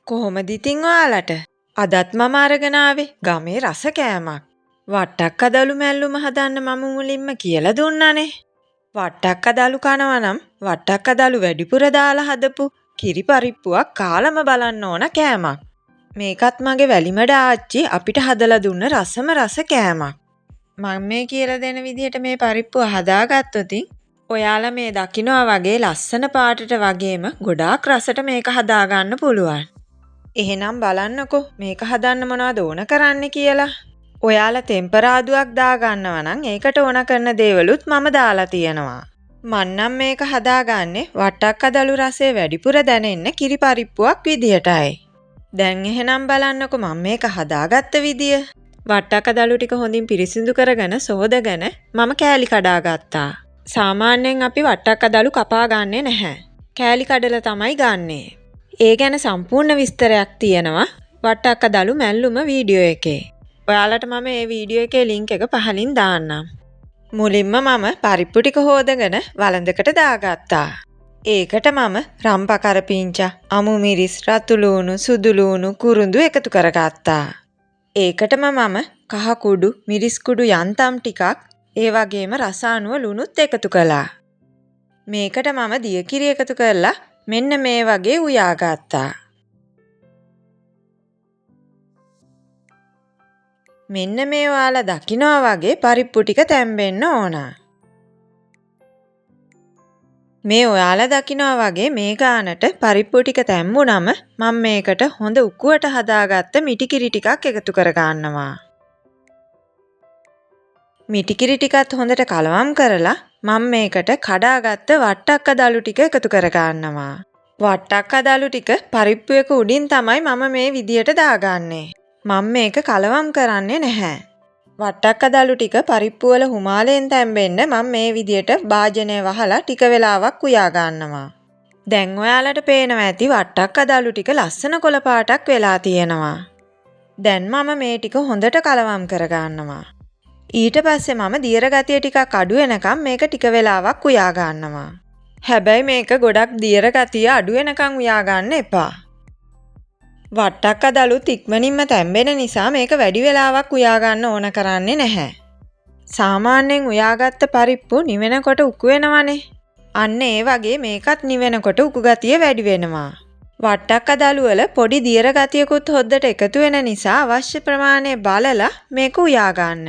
කොහොමද ඉතින් ඔයාලට? අදත් මම අරගෙන ආවේ ගමේ රස කෑමක්. වට්ටක් කදලු මැල්ලුම හදන්න මම මුලින්ම කියලා දුන්නානේ. වට්ටක් කදලු කනවා නම් වට්ටක් කදලු වැඩිපුර දාලා හදපු කිරි පරිප්පුවක් කාලම බලන්න ඕන කෑමක්. මේකත් මගේ වැලිමඩ ආච්චි අපිට හදලා දුන්න රසම රස කෑමක්. මම මේ කියලා දෙන විදිහට මේ පරිප්පුව හදාගත්තොත් ඔයාලා මේ දකින්නවා වගේ ලස්සන පාටට වගේම ගොඩාක් රසට මේක හදාගන්න පුළුවන්. එහෙනම් බලන්නකෝ මේක හදන්න මොනවද ඕන කරන්න කියලා. ඔයාලා ටෙම්පරාදුවක් දාගන්නවා නම් ඒකට ඕන කරන දේවලුත් මම දාලා තියෙනවා. මන්නම් මේක හදාගන්නේ වට්ටක් කදලු රසය වැඩිපුර දැනෙන්න කිරි පරිප්පුවක් විදියටයි. දැන් එහෙනම් බලන්නකෝ මම මේක හදාගත්ත විදිය. වට්ටක් කදලු ටික හොඳින් පිරිසිදු කරගෙන සෝදගෙන මම කෑලි කඩාගත්තා. සාමාන්‍යයෙන් අපි වට්ටක් කදලු කපා ගන්නෙ නැහැ. කෑලි කඩලා තමයි ගන්නෙ. ඒ ගැන සම්පූර්ණ විස්තරයක් තියෙනවා වට්ටක් කදලු මැල්ලුම වීඩියෝ එකේ. ඔයාලට මම මේ වීඩියෝ එකේ ලින්ක් එක පහලින් දාන්නම්. මුලින්ම මම පරිප්පු ටික හොදගෙන වළඳකට දාගත්තා. ඒකට මම රම්ප කරපිංචා, අමු මිරිස්, රතු ලූණු, සුදු ලූණු, කුරුඳු එකතු කරගත්තා. ඒකටම මම කහ කුඩු, මිරිස් කුඩු යන්තම් ටිකක්, ඒ වගේම රස අනුව ලුණුත් එකතු කළා. මේකට මම දියකිරි එකතු කරලා මෙන්න මේ වගේ උයාගත්තා. මෙන්න මේ ඔයාලා දකින්නවා වගේ පරිප්පු ටික තැම්බෙන්න ඕන. මේ ඔයාලා දකින්නවා වගේ මේ ගානට පරිප්පු ටික තැම්බුනම මම මේකට හොඳ උකුවට හදාගත්ත මිටිකිරි ටිකක් එකතු කරගන්නවා. මිටිකිරි ටිකත් හොඳට කලවම් කරලා මම මේකට කඩාගත්ත වට්ටක් කදලු ටික එකතු කරගන්නවා. වට්ටක් කදලු ටික පරිප්පු එක උඩින් තමයි මම මේ විදියට දාගන්නේ. මම මේක කලවම් කරන්නේ නැහැ. වට්ටක් කදලු ටික පරිප්පු වල හුමාලෙන් තැම්බෙන්න මම මේ විදියට භාජනය වහලා ටික වෙලාවක් උයා ගන්නවා. දැන් ඔයාලට පේනවා ඇති වට්ටක් කදලු ටික ලස්සන කොළ පාටක් වෙලා තියෙනවා. දැන් මම මේ ටික හොඳට කලවම් කරගන්නවා. ඊට පස්සේ මම දියර ගතිය ටිකක් අඩු වෙනකම් මේක ටික වෙලාවක් උයා ගන්නවා. හැබැයි මේක ගොඩක් දියර ගතිය අඩු වෙනකම් උයා ගන්න එපා. වට්ටක් කදලුත් ඉක්මනින්ම තැම්බෙන නිසා මේක වැඩි වෙලාවක් උයා ගන්න ඕන කරන්නේ නැහැ. සාමාන්‍යයෙන් උයාගත්ත පරිප්පු නිවෙනකොට උකු වෙනවනේ. අන්න ඒ වගේ මේකත් නිවෙනකොට උකු ගතිය වැඩි වෙනවා. වට්ටක් කදලු වල පොඩි දියර ගතියකුත් හොද්දට එකතු වෙන නිසා අවශ්‍ය ප්‍රමාණය බලලා මේක උයා ගන්න.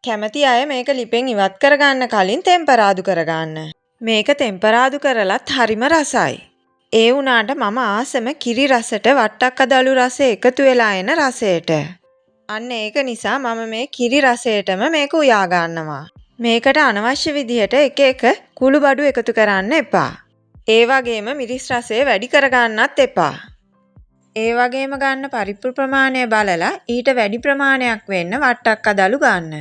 කැමති අය මේක ලිපෙන් ඉවත් කරගන්න කලින් ටෙම්පරාදු කරගන්න. මේක ටෙම්පරාදු කරලත් හරිම රසයි. ඒ වුණාට මම ආසම කිරි රසට වට්ටක් කදලු රසය එකතු වෙලා එන රසයට. අන්න ඒක නිසා මම මේ කිරි රසයටම මේක උයා ගන්නවා. මේකට අනවශ්‍ය විදිහට එක එක කුළු බඩු එකතු කරන්න එපා. ඒ වගේම මිරිස් රසය වැඩි කරගන්නත් එපා. ඒ වගේම ගන්න පරිප්පු ප්‍රමාණය බලලා ඊට වැඩි ප්‍රමාණයක් වෙන්න වට්ටක් කදලු ගන්න.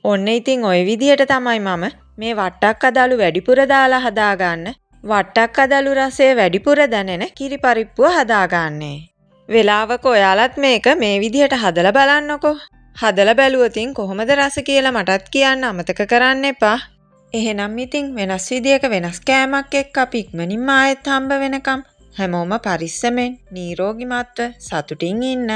ඔන්න ඉතින් ওই විදිහට තමයි මම මේ වට්ටක් කදලු වැඩිපුර දාලා හදාගන්න වට්ටක් කදලු රසය වැඩිපුර දැනෙන කිරි පරිප්පුව හදාගන්නේ. වෙලාවක ඔයාලත් මේක මේ විදිහට හදලා බලන්නකෝ. හදලා බැලුවොතින් කොහොමද රස කියලා මටත් කියන්න අමතක කරන්න එපා. එහෙනම් ඉතින් වෙනස් විදියක වෙනස් කෑමක් එක්ක අපි ඉක්මනින්ම ආයෙත් හම්බ වෙනකම් හැමෝම පරිස්සමෙන් නිරෝගීමත්ව සතුටින් ඉන්න.